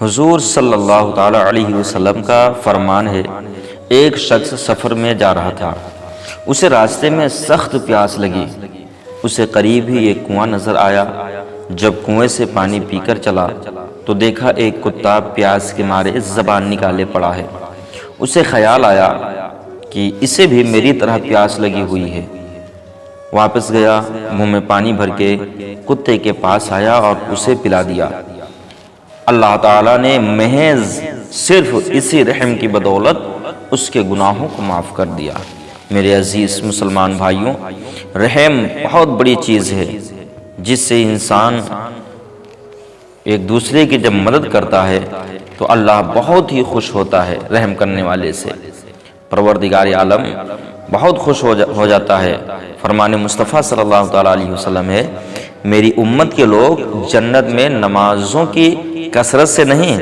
حضور صلی اللہ تعالی علیہ وسلم کا فرمان ہے، ایک شخص سفر میں جا رہا تھا، اسے راستے میں سخت پیاس لگی، اسے قریب ہی ایک کنواں نظر آیا۔ جب کنویں سے پانی پی کر چلا تو دیکھا ایک کتا پیاس کے مارے زبان نکالے پڑا ہے۔ اسے خیال آیا کہ اسے بھی میری طرح پیاس لگی ہوئی ہے۔ واپس گیا، منہ میں پانی بھر کے کتے کے پاس آیا اور اسے پلا دیا۔ اللہ تعالیٰ نے محض صرف اسی رحم کی بدولت اس کے گناہوں کو معاف کر دیا۔ میرے عزیز مسلمان بھائیوں، رحم بہت بڑی چیز ہے جس سے انسان ایک دوسرے کی جب مدد کرتا ہے تو اللہ بہت ہی خوش ہوتا ہے رحم کرنے والے سے۔ پروردگار عالم بہت خوش ہو جاتا ہے۔ فرمان مصطفیٰ صلی اللہ تعالیٰ علیہ وسلم ہے، میری امت کے لوگ جنت میں نمازوں کی کثرت سے نہیں،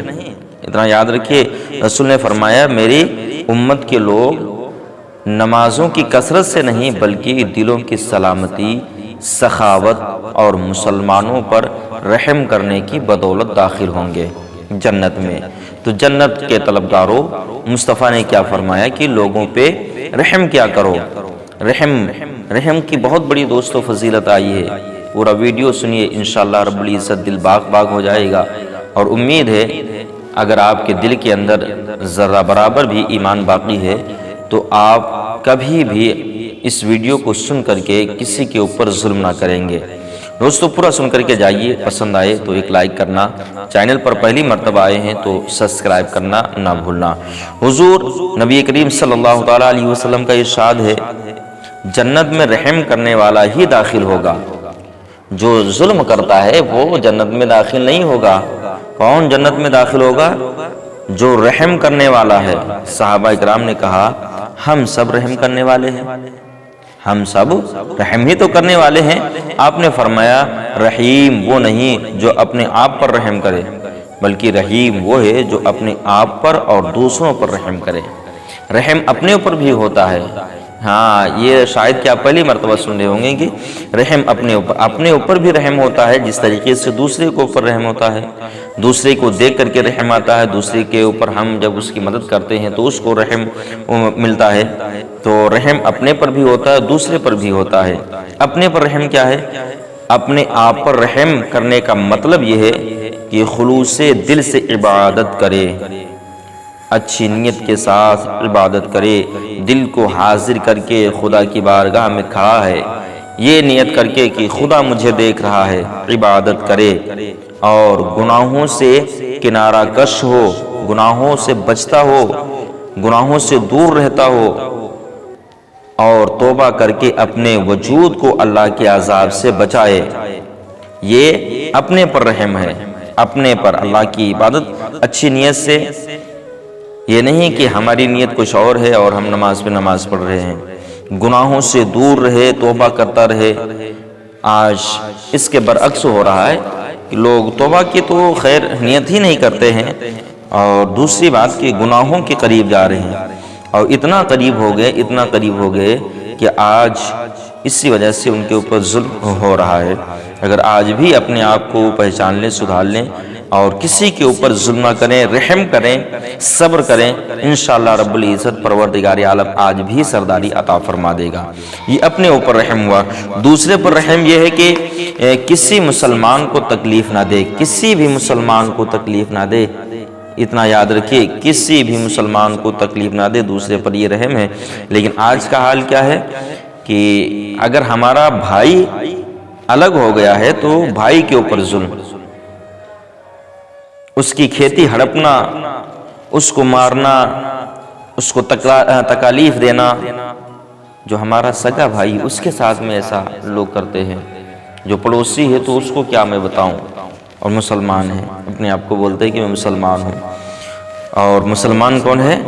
اتنا یاد رکھیے، رسول نے فرمایا میری امت کے لوگ نمازوں کی کثرت سے نہیں بلکہ دلوں کی سلامتی، سخاوت اور مسلمانوں پر رحم کرنے کی بدولت داخل ہوں گے جنت میں۔ تو جنت کے طلبگاروں، مصطفیٰ نے کیا فرمایا کہ لوگوں پہ رحم کیا کرو۔ رحم کی بہت بڑی دوستو فضیلت آئی ہے، پورا ویڈیو سنیے، انشاءاللہ رب العزت دل باغ ہو جائے گا۔ اور امید ہے اگر آپ کے دل کے اندر ذرہ برابر بھی ایمان باقی ہے تو آپ کبھی بھی اس ویڈیو کو سن کر کے کسی کے اوپر ظلم نہ کریں گے۔ دوستو پورا سن کر کے جائیے، پسند آئے تو ایک لائک کرنا، چینل پر پہلی مرتبہ آئے ہیں تو سبسکرائب کرنا نہ بھولنا۔ حضور نبی کریم صلی اللہ تعالیٰ علیہ وسلم کا ارشاد ہے، جنت میں رحم کرنے والا ہی داخل ہوگا، جو ظلم کرتا ہے وہ جنت میں داخل نہیں ہوگا۔ کون جنت میں داخل ہوگا؟ جو رحم کرنے والا ہے۔ صحابہ اکرام نے کہا ہم سب رحم کرنے والے ہیں، ہم سب رحم ہی تو کرنے والے ہیں۔ آپ نے فرمایا رحیم وہ نہیں جو اپنے آپ پر رحم کرے، بلکہ رحیم وہ ہے جو اپنے آپ پر اور دوسروں پر رحم کرے۔ رحم اپنے اوپر بھی ہوتا ہے، ہاں یہ شاید کہ آپ پہلی مرتبہ سن رہے ہوں گے کہ رحم اپنے اوپر بھی رحم ہوتا ہے، جس طریقے سے دوسرے کے اوپر رحم ہوتا ہے، دوسرے کو دیکھ کر کے رحم آتا ہے، دوسرے کے اوپر ہم جب اس کی مدد کرتے ہیں تو اس کو رحم ملتا ہے۔ تو رحم اپنے پر بھی ہوتا ہے، دوسرے پر بھی ہوتا ہے۔ اپنے پر رحم کیا ہے؟ اپنے آپ پر رحم کرنے کا مطلب یہ ہے کہ خلوص دل سے عبادت کرے، اچھی نیت کے ساتھ عبادت کرے، دل کو حاضر کر کے خدا کی بارگاہ میں کھڑا ہے، یہ نیت کر کے کہ خدا مجھے دیکھ رہا ہے، عبادت کرے اور گناہوں سے کنارہ کش ہو، گناہوں سے بچتا ہو، گناہوں سے دور رہتا ہو اور توبہ کر کے اپنے وجود کو اللہ کے عذاب سے بچائے۔ یہ اپنے پر رحم ہے، اپنے پر اللہ کی عبادت اچھی نیت سے، یہ نہیں کہ ہماری نیت کچھ اور ہے اور ہم نماز پہ نماز پڑھ رہے ہیں، گناہوں سے دور رہے، توبہ کرتا رہے۔ آج اس کے برعکس ہو رہا ہے کہ لوگ توبہ کی تو خیر نیت ہی نہیں کرتے ہیں، اور دوسری بات کہ گناہوں کے قریب جا رہے ہیں، اور اتنا قریب ہو گئے کہ آج اسی وجہ سے ان کے اوپر ظلم ہو رہا ہے۔ اگر آج بھی اپنے آپ کو پہچان لیں، سدھار لیں اور کسی کے اوپر ظلم نہ کریں، رحم کریں، صبر کریں، انشاءاللہ رب العزت پروردگار عالم آج بھی سرداری عطا فرما دے گا۔ یہ اپنے اوپر رحم ہوا۔ دوسرے پر رحم یہ ہے کہ کسی مسلمان کو تکلیف نہ دے، کسی بھی مسلمان کو تکلیف نہ دے، اتنا یاد رکھیے، کسی بھی مسلمان کو تکلیف نہ دے، دوسرے پر یہ رحم ہے۔ لیکن آج کا حال کیا ہے کہ اگر ہمارا بھائی الگ ہو گیا ہے تو بھائی کے اوپر ظلم، اس کی کھیتی ہڑپنا، اس کو مارنا، اس کو تکالیف دینا، جو ہمارا سگا بھائی اس کے ساتھ میں ایسا لوگ کرتے ہیں۔ جو پڑوسی ہے تو اس کو کیا میں بتاؤں، اور مسلمان ہے، اپنے آپ کو بولتے ہیں کہ میں مسلمان ہوں۔ اور مسلمان کون ہے؟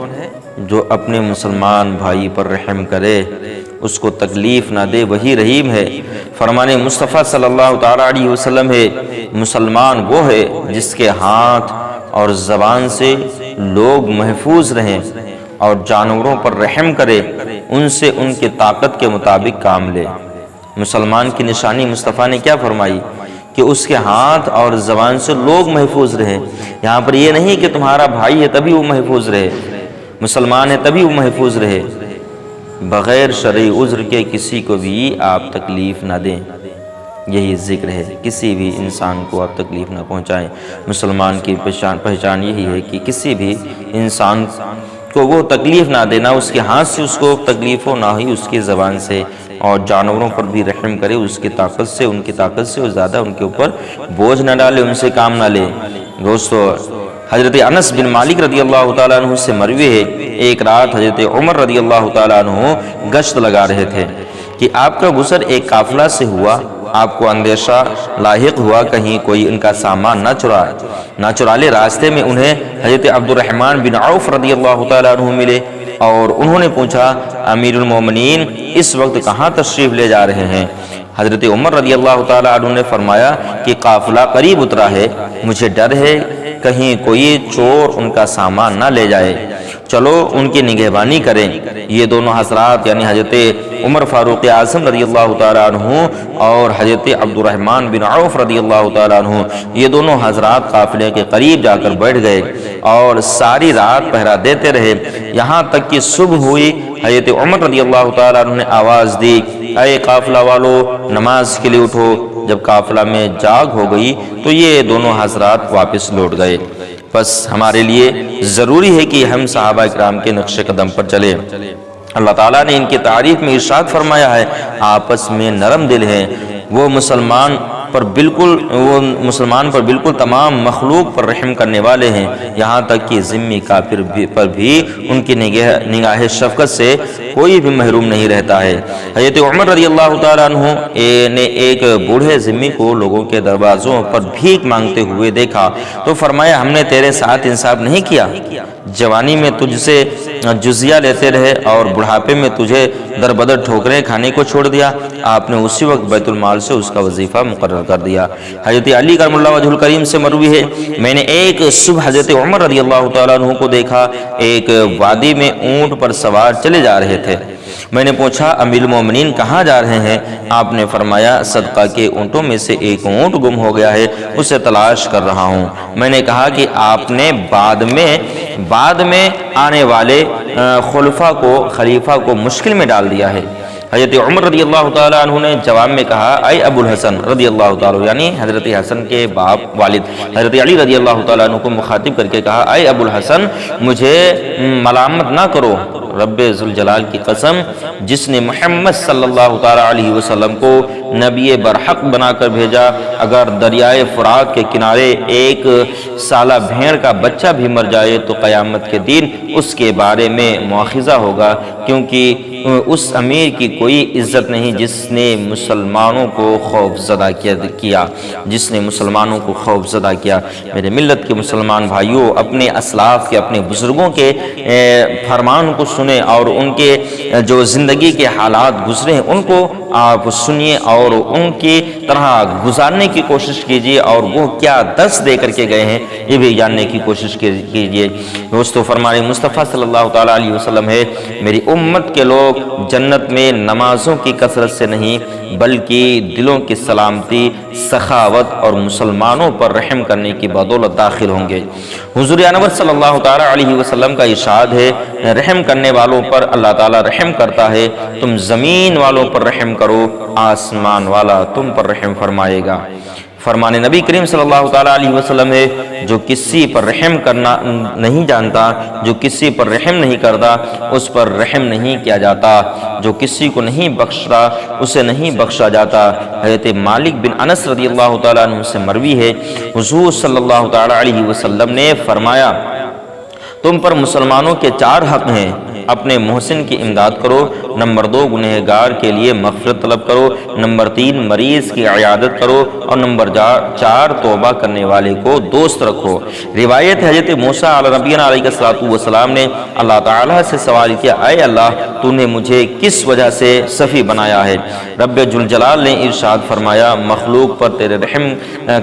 جو اپنے مسلمان بھائی پر رحم کرے، اس کو تکلیف نہ دے، وہی رحیم ہے۔ فرمان مصطفیٰ صلی اللہ تعالیٰ علیہ وسلم ہے، مسلمان وہ ہے جس کے ہاتھ اور زبان سے لوگ محفوظ رہیں اور جانوروں پر رحم کرے، ان سے ان کی طاقت کے مطابق کام لے۔ مسلمان کی نشانی مصطفیٰ نے کیا فرمائی کہ اس کے ہاتھ اور زبان سے لوگ محفوظ رہیں۔ یہاں پر یہ نہیں کہ تمہارا بھائی ہے تبھی وہ محفوظ رہے، مسلمان ہے تبھی وہ محفوظ رہے، بغیر شرعی عذر کے کسی کو بھی آپ تکلیف نہ دیں۔ یہی ذکر ہے، کسی بھی انسان کو آپ تکلیف نہ پہنچائیں۔ مسلمان کی پہچان یہی ہے کہ کسی بھی انسان کو وہ تکلیف نہ دینا، اس کے ہاتھ سے اس کو تکلیف ہو، نہ ہی اس کی زبان سے، اور جانوروں پر بھی رحم کرے، اس کی طاقت سے، ان کی طاقت سے زیادہ ان کے اوپر بوجھ نہ ڈالے، ان سے کام نہ لے۔ دوستو، حضرت انس بن مالک رضی اللہ تعالیٰ عنہ سے مروی ہے، ایک رات حضرت عمر رضی اللہ تعالیٰ عنہ گشت لگا رہے تھے کہ آپ کا گزر ایک قافلہ سے ہوا۔ آپ کو اندیشہ لاحق ہوا کہیں کوئی ان کا سامان نہ چرا لے۔ راستے میں انہیں حضرت عبد الرحمن بن عوف رضی اللہ تعالیٰ عنہ ملے اور انہوں نے پوچھا، امیر المومنین اس وقت کہاں تشریف لے جا رہے ہیں؟ حضرت عمر رضی اللہ تعالیٰ عنہ نے فرمایا کہ قافلہ قریب اترا ہے، مجھے ڈر ہے کہیں کوئی چور ان کا سامان نہ لے جائے، چلو ان کی نگہبانی کریں۔ یہ دونوں حضرات یعنی حضرت عمر فاروق اعظم رضی اللہ تعالیٰ عنہ اور حضرت عبد الرحمن بن عوف رضی اللہ تعالیٰ عنہ، یہ دونوں حضرات قافلے کے قریب جا کر بیٹھ گئے اور ساری رات پہرا دیتے رہے، یہاں تک کہ صبح ہوئی۔ حضرت عمر رضی اللہ تعالیٰ عنہ نے آواز دی، اے قافلہ والو، نماز کے لیے اٹھو۔ جب قافلہ میں جاگ ہو گئی تو یہ دونوں حضرات واپس لوٹ گئے۔ بس ہمارے لیے ضروری ہے کہ ہم صحابہ اکرام کے نقش قدم پر چلیں۔ اللہ تعالیٰ نے ان کی تعریف میں ارشاد فرمایا ہے، آپس میں نرم دل ہیں، وہ مسلمان پر بالکل تمام مخلوق پر رحم کرنے والے ہیں، یہاں تک کہ ذمی کافر پر بھی ان کی نگاہ شفقت سے کوئی بھی محروم نہیں رہتا ہے۔ حضرت عمر رضی اللہ تعالیٰ عنہ نے ایک بوڑھے ذمی کو لوگوں کے دروازوں پر بھیک مانگتے ہوئے دیکھا تو فرمایا، ہم نے تیرے ساتھ انصاف نہیں کیا؟ جوانی میں تجھ سے جزیہ لیتے رہے اور بڑھاپے میں تجھے در بدر ٹھوکریں کھانے کو چھوڑ دیا۔ آپ نے اسی وقت بیت المال سے اس کا وظیفہ مقرر کر دیا۔ حضرت علی کرم اللہ وجہ الکریم سے مروی ہے، میں نے ایک صبح حضرت عمر رضی اللہ تعالیٰ عنہ کو دیکھا، ایک وادی میں اونٹ پر سوار چلے جا رہے تھے۔ میں نے پوچھا، امیر المومنین کہاں جا رہے ہیں؟ آپ نے فرمایا، صدقہ کے اونٹوں میں سے ایک اونٹ گم ہو گیا ہے، اسے تلاش کر رہا ہوں۔ میں نے کہا کہ آپ نے بعد میں آنے والے خلیفہ کو مشکل میں ڈال دیا ہے۔ حضرت عمر رضی اللہ تعالیٰ عنہ نے جواب میں کہا، اے ابو الحسن رضی اللہ تعالیٰ، یعنی حضرت حسن کے باپ والد حضرت علی رضی اللہ تعالیٰ عنہ کو مخاطب کر کے کہا، اے ابو الحسن، مجھے ملامت نہ کرو، رب ذوالجلال کی قسم، جس نے محمد صلی اللہ تعالیٰ علیہ وسلم کو نبی برحق بنا کر بھیجا، اگر دریائے فرات کے کنارے ایک سالہ بھیڑ کا بچہ بھی مر جائے تو قیامت کے دن اس کے بارے میں مواخذہ ہوگا، کیونکہ اس امیر کی کوئی عزت نہیں جس نے مسلمانوں کو خوف زدہ کیا۔ میرے ملت کے مسلمان بھائیوں، اپنے اسلاف کے، اپنے بزرگوں کے فرمان کو سنیں اور ان کے جو زندگی کے حالات گزرے ہیں ان کو آپ سنیے اور ان کی طرح گزارنے کی کوشش کیجیے، اور وہ کیا درس دے کر کے گئے ہیں یہ بھی جاننے کی کوشش کیجیے۔ دوستو، فرمان مصطفیٰ صلی اللہ تعالیٰ علیہ وسلم ہے، میری امت کے لوگ جنت میں نمازوں کی کثرت سے نہیں بلکہ دلوں کی سلامتی، سخاوت اور مسلمانوں پر رحم کرنے کی بدولت داخل ہوں گے۔ حضور انور صلی اللہ تعالیٰ علیہ وسلم کا ارشاد ہے، رحم کرنے والوں پر اللہ تعالیٰ رحم کرتا ہے، تم زمین والوں پر رحم کرو، آسمان والا تم پر رحم فرمائے گا۔ فرمان نبی کریم صلی اللہ تعالیٰ علیہ وسلم ہے، جو کسی پر رحم کرنا نہیں جانتا، جو کسی پر رحم نہیں کرتا، اس پر رحم نہیں کیا جاتا، جو کسی کو نہیں بخشتا اسے نہیں بخشا جاتا۔ حضرت مالک بن انس رضی اللہ تعالیٰ عنہ سے مروی ہے، حضور صلی اللہ تعالیٰ علیہ وسلم نے فرمایا، تم پر مسلمانوں کے 4 حق ہیں، اپنے محسن کی امداد کرو، نمبر 2 گنہگار کے لیے مغفرت طلب کرو، نمبر 3 مریض کی عیادت کرو، اور نمبر 4 توبہ کرنے والے کو دوست رکھو۔ روایت حضرت موسیٰ علیہ نبینا علیہ الصلوۃ والسلام نے اللہ تعالیٰ سے سوال کیا، اے اللہ، تو نے مجھے کس وجہ سے صفی بنایا ہے؟ رب ذوالجلال نے ارشاد فرمایا، مخلوق پر تیرے رحم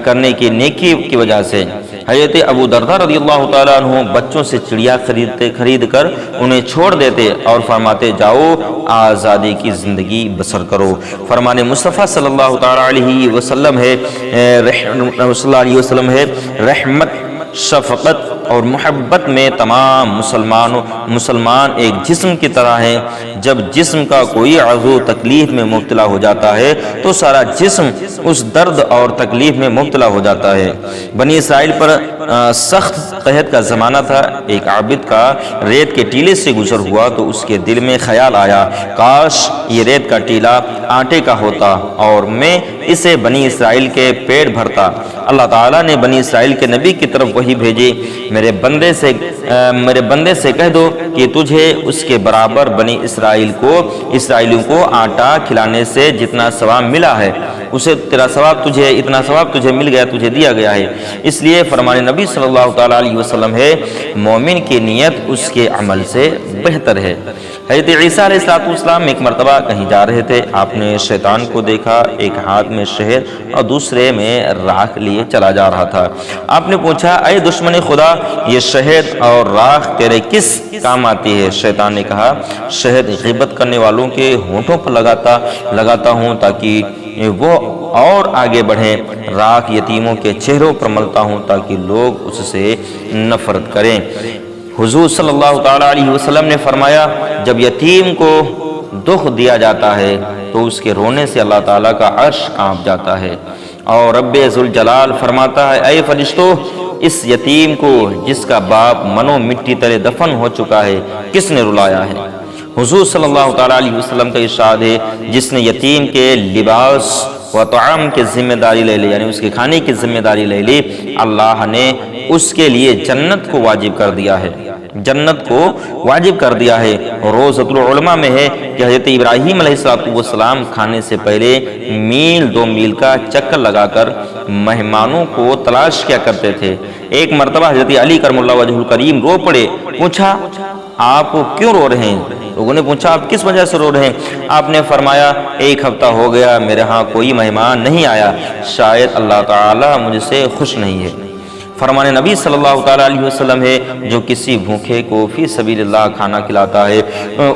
کرنے کی نیکی کی وجہ سے۔ حضرت ابو درداء رضی اللہ تعالیٰ عنہ بچوں سے چڑیا خرید کر انہیں چھوڑ دیتے اور فرماتے جاؤ آزادی کی زندگی بسر کرو۔ فرمان مصطفیٰ صلی اللہ تعالیٰ علیہ وسلم ہے رحمت، شفقت اور محبت میں تمام مسلمان ایک جسم کی طرح ہیں۔ جب جسم کا کوئی عضو تکلیف میں مبتلا ہو جاتا ہے تو سارا جسم اس درد اور تکلیف میں مبتلا ہو جاتا ہے۔ بنی اسرائیل پر سخت قحط کا زمانہ تھا۔ ایک عابد کا ریت کے ٹیلے سے گزر ہوا تو اس کے دل میں خیال آیا، کاش یہ ریت کا ٹیلا آٹے کا ہوتا اور میں اسے بنی اسرائیل کے پیٹ بھرتا۔ اللہ تعالیٰ نے بنی اسرائیل کے نبی کی طرف وحی بھیجی، میرے بندے سے کہہ دو کہ تجھے اس کے برابر بنی اسرائیلیوں کو آٹا کھلانے سے جتنا ثواب ملا ہے اسے اتنا ثواب تجھے مل گیا، تجھے دیا گیا ہے۔ اس لیے فرمان نبی صلی اللہ تعالیٰ علیہ وسلم ہے، مومن کی نیت اس کے عمل سے بہتر ہے۔ حضرت عیسیٰ علیہ السلام ایک مرتبہ کہیں جا رہے تھے، آپ نے شیطان کو دیکھا، ایک ہاتھ میں شہد اور دوسرے میں راکھ لیے چلا جا رہا تھا۔ آپ نے پوچھا، اے دشمن خدا، یہ شہد اور راکھ تیرے کس کام آتی ہے؟ شیطان نے کہا، شہد غیبت کرنے والوں کے ہونٹوں پر لگاتا ہوں تاکہ وہ اور آگے بڑھیں، راکھ یتیموں کے چہروں پر ملتا ہوں تاکہ لوگ اس سے نفرت کریں۔ حضور صلی اللہ تعالیٰ علیہ وسلم نے فرمایا، جب یتیم کو دکھ دیا جاتا ہے تو اس کے رونے سے اللہ تعالیٰ کا عرش کانپ جاتا ہے، اور رب ذوالجلال فرماتا ہے، اے فرشتوں، اس یتیم کو جس کا باپ منو مٹی تلے دفن ہو چکا ہے کس نے رلایا ہے؟ حضور صلی اللہ تعالیٰ علیہ وسلم کا ارشاد ہے، جس نے یتیم کے لباس و طعام کی ذمہ داری لے لی، یعنی اس کے کھانے کی ذمہ داری لے لی، اللہ نے اس کے لیے جنت کو واجب کر دیا ہے۔ روضۃ العلماء میں ہے کہ حضرت ابراہیم علیہ السلام کھانے سے پہلے میل 2 میل کا چکر لگا کر مہمانوں کو تلاش کیا کرتے تھے۔ ایک مرتبہ حضرت علی کرم اللہ وجہ الکریم رو پڑے، پوچھا آپ کیوں رو رہے ہیں؟ لوگوں نے پوچھا آپ کس وجہ سے رو رہے ہیں؟ آپ نے فرمایا، 1 ہفتہ ہو گیا میرے ہاں کوئی مہمان نہیں آیا، شاید اللہ تعالیٰ مجھ سے خوش نہیں ہے۔ فرمان نبی صلی اللہ تعالیٰ علیہ وسلم ہے، جو کسی بھوکے کو فی سبیل اللہ کھانا کھلاتا ہے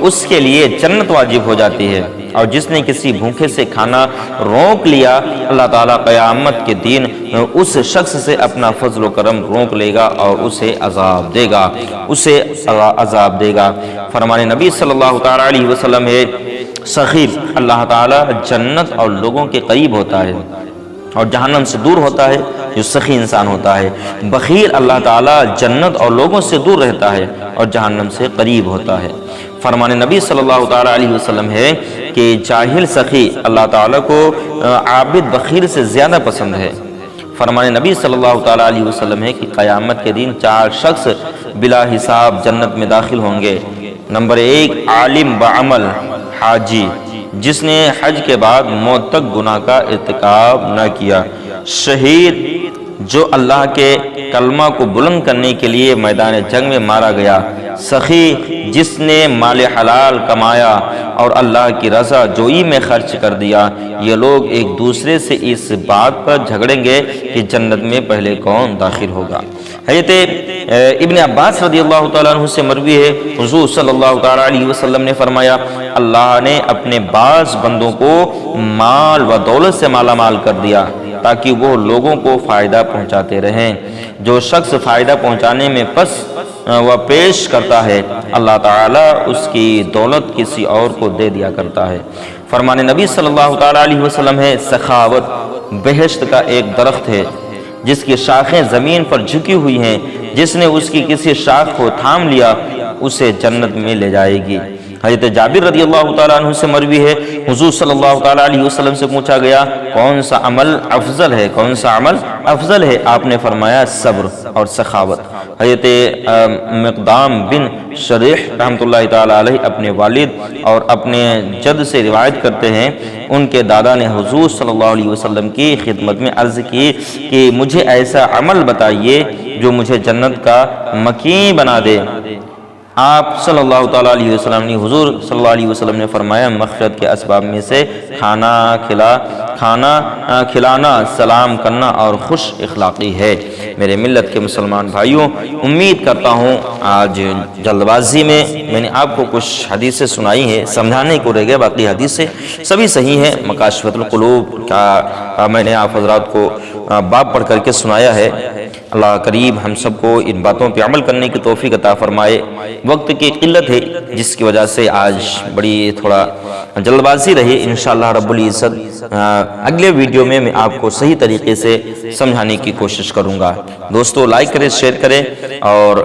اس کے لیے جنت واجب ہو جاتی ہے، اور جس نے کسی بھوکے سے کھانا روک لیا اللہ تعالیٰ قیامت کے دن اس شخص سے اپنا فضل و کرم روک لے گا اور اسے عذاب دے گا۔ فرمان نبی صلی اللہ تعالیٰ علیہ وسلم ہے، سخی اللہ تعالیٰ جنت اور لوگوں کے قریب ہوتا ہے اور جہنم سے دور ہوتا ہے جو سخی انسان ہوتا ہے۔ بخیل اللہ تعالیٰ جنت اور لوگوں سے دور رہتا ہے اور جہنم سے قریب ہوتا ہے۔ فرمان نبی صلی اللہ تعالیٰ علیہ وسلم ہے کہ جاہل سخی اللہ تعالیٰ کو عابد بخیل سے زیادہ پسند ہے۔ فرمان نبی صلی اللہ تعالیٰ علیہ وسلم ہے کہ قیامت کے دن 4 شخص بلا حساب جنت میں داخل ہوں گے۔ نمبر 1، عالم بعمل، حاجی جس نے حج کے بعد موت تک گناہ کا ارتکاب نہ کیا، شہید جو اللہ کے کلمہ کو بلند کرنے کے لیے میدان جنگ میں مارا گیا، سخی جس نے مال حلال کمایا اور اللہ کی رضا جوئی میں خرچ کر دیا۔ یہ لوگ ایک دوسرے سے اس بات پر جھگڑیں گے کہ جنت میں پہلے کون داخل ہوگا۔ حضرت ابن عباس رضی اللہ تعالیٰ عنہ سے مروی ہے، حضور صلی اللہ تعالیٰ علیہ وسلم نے فرمایا، اللہ نے اپنے بعض بندوں کو مال و دولت سے مالا مال کر دیا تاکہ وہ لوگوں کو فائدہ پہنچاتے رہیں۔ جو شخص فائدہ پہنچانے میں پیش کرتا ہے، اللہ تعالیٰ اس کی دولت کسی اور کو دے دیا کرتا ہے۔ فرمان نبی صلی اللہ تعالیٰ علیہ وسلم ہے، سخاوت بہشت کا ایک درخت ہے جس کی شاخیں زمین پر جھکی ہوئی ہیں، جس نے اس کی کسی شاخ کو تھام لیا اسے جنت میں لے جائے گی۔ حضرت جابر رضی اللہ تعالیٰ عنہ سے مروی ہے، حضور صلی اللہ تعالیٰ علیہ وسلم سے پوچھا گیا کون سا عمل افضل ہے؟ آپ نے فرمایا صبر اور سخاوت۔ حضرت مقدام بن شریح رحمۃ اللہ تعالیٰ علیہ اپنے والد اور اپنے جد سے روایت کرتے ہیں، ان کے دادا نے حضور صلی اللہ علیہ وسلم کی خدمت میں عرض کی کہ مجھے ایسا عمل بتائیے جو مجھے جنت کا مکین بنا دے۔ آپ صلی اللہ تعالیٰ علیہ وسلم نے حضور صلی اللہ علیہ وسلم نے فرمایا، مغفرت کے اسباب میں سے کھانا کھلانا، سلام کرنا اور خوش اخلاقی ہے۔ میرے ملت کے مسلمان بھائیوں، امید کرتا ہوں آج جلد بازی میں نے آپ کو کچھ حدیثیں سنائی ہیں، سمجھانے کو رہ گیا، باقی حدیثیں سبھی صحیح ہیں۔ مکاشفۃ القلوب کا میں نے آپ حضرات کو باب پڑھ کر کے سنایا ہے۔ اللہ قریب ہم سب کو ان باتوں پہ عمل کرنے کی توفیق عطا فرمائے۔ وقت کی قلت ہے جس کی وجہ سے آج بڑی تھوڑا جلد بازی رہی، انشاءاللہ رب العزت اگلے ویڈیو میں آپ کو صحیح طریقے سے سمجھانے کی کوشش کروں گا۔ دوستو لائک کریں، شیئر کریں، اور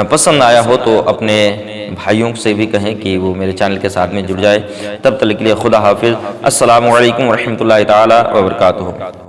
پسند آیا ہو تو اپنے بھائیوں سے بھی کہیں کہ وہ میرے چینل کے ساتھ میں جڑ جائے۔ تب تک کے لیے خدا حافظ، السلام علیکم ورحمۃ اللہ تعالی وبرکاتہ۔